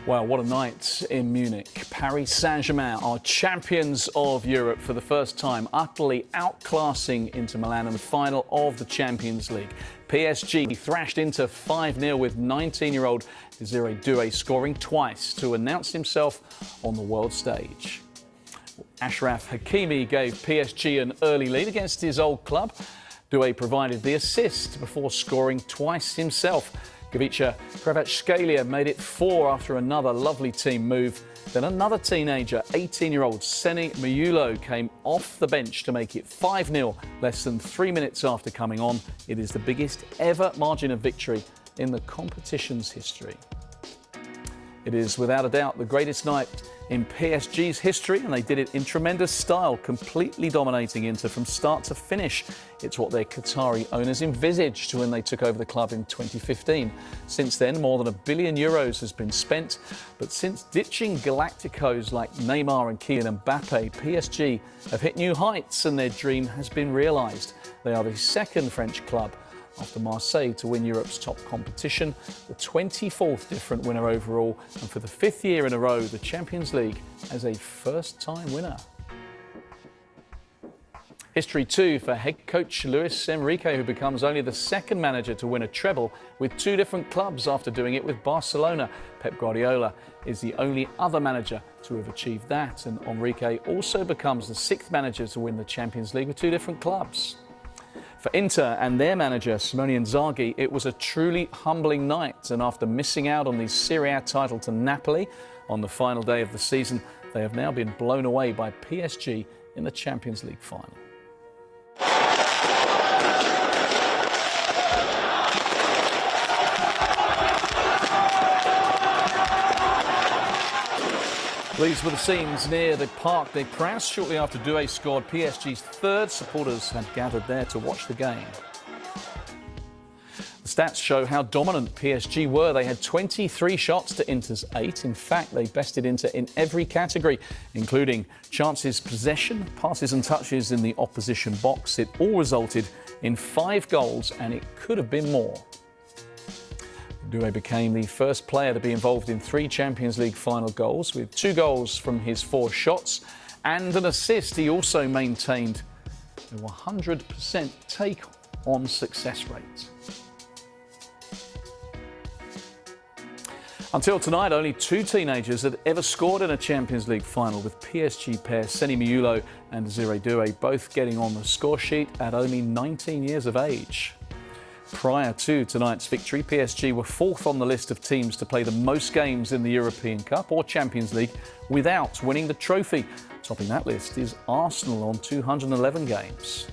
Well, what a night in Munich. Paris Saint-Germain are champions of Europe for the first time, utterly outclassing Inter Milan in the final of the Champions League. PSG thrashed Inter 5-0 with 19-year-old Doué scoring twice to announce himself on the world stage. Achraf Hakimi gave PSG an early lead against his old club. Doué provided the assist before scoring twice himself. Gavicha Kvaratskhelia made it 4 after another lovely team move. Then another teenager, 18-year-old Simone Inzaghi, came off the bench to make it 5-0 less than 3 minutes after coming on. It is the biggest ever margin of victory in the competition's history. It is without a doubt the greatest night in PSG's history, and they did it in tremendous style, completely dominating Inter from start to finish. It's what their Qatari owners envisaged when they took over the club in 2015. Since then, more than €1 billion has been spent. But since ditching Galacticos like Neymar and Kylian Mbappe, PSG have hit new heights and their dream has been realised. They are the second French club after Marseille to win Europe's top competition, the 24th different winner overall, and for the 5th year in a row, the Champions League as a first-time winner. History too for head coach Luis Enrique, who becomes only the second manager to win a treble with 2 different clubs after doing it with Barcelona. Pep Guardiola is the only other manager to have achieved that, and Enrique also becomes the 6th manager to win the Champions League with 2 different clubs. For Inter and their manager, Simone Inzaghi, it was a truly humbling night, and after missing out on the Serie A title to Napoli on the final day of the season, they have now been blown away by PSG in the Champions League final. These were the scenes near the Parc des Princes shortly after Doué scored PSG's 3rd. Supporters had gathered there to watch the game. The stats show how dominant PSG were. They had 23 shots to Inter's 8. In fact, they bested Inter in every category, including chances, possession, passes and touches in the opposition box. It all resulted in 5 goals, and it could have been more. Doué became the first player to be involved in 3 Champions League final goals, with 2 goals from his 4 shots and an assist. He also maintained a 100% take-on success rate. Until tonight, only 2 teenagers had ever scored in a Champions League final, with PSG pair Simone Inzaghi and Doué both getting on the score sheet at only 19 years of age. Prior to tonight's victory, PSG were 4th on the list of teams to play the most games in the European Cup or Champions League without winning the trophy. Topping that list is Arsenal on 211 games.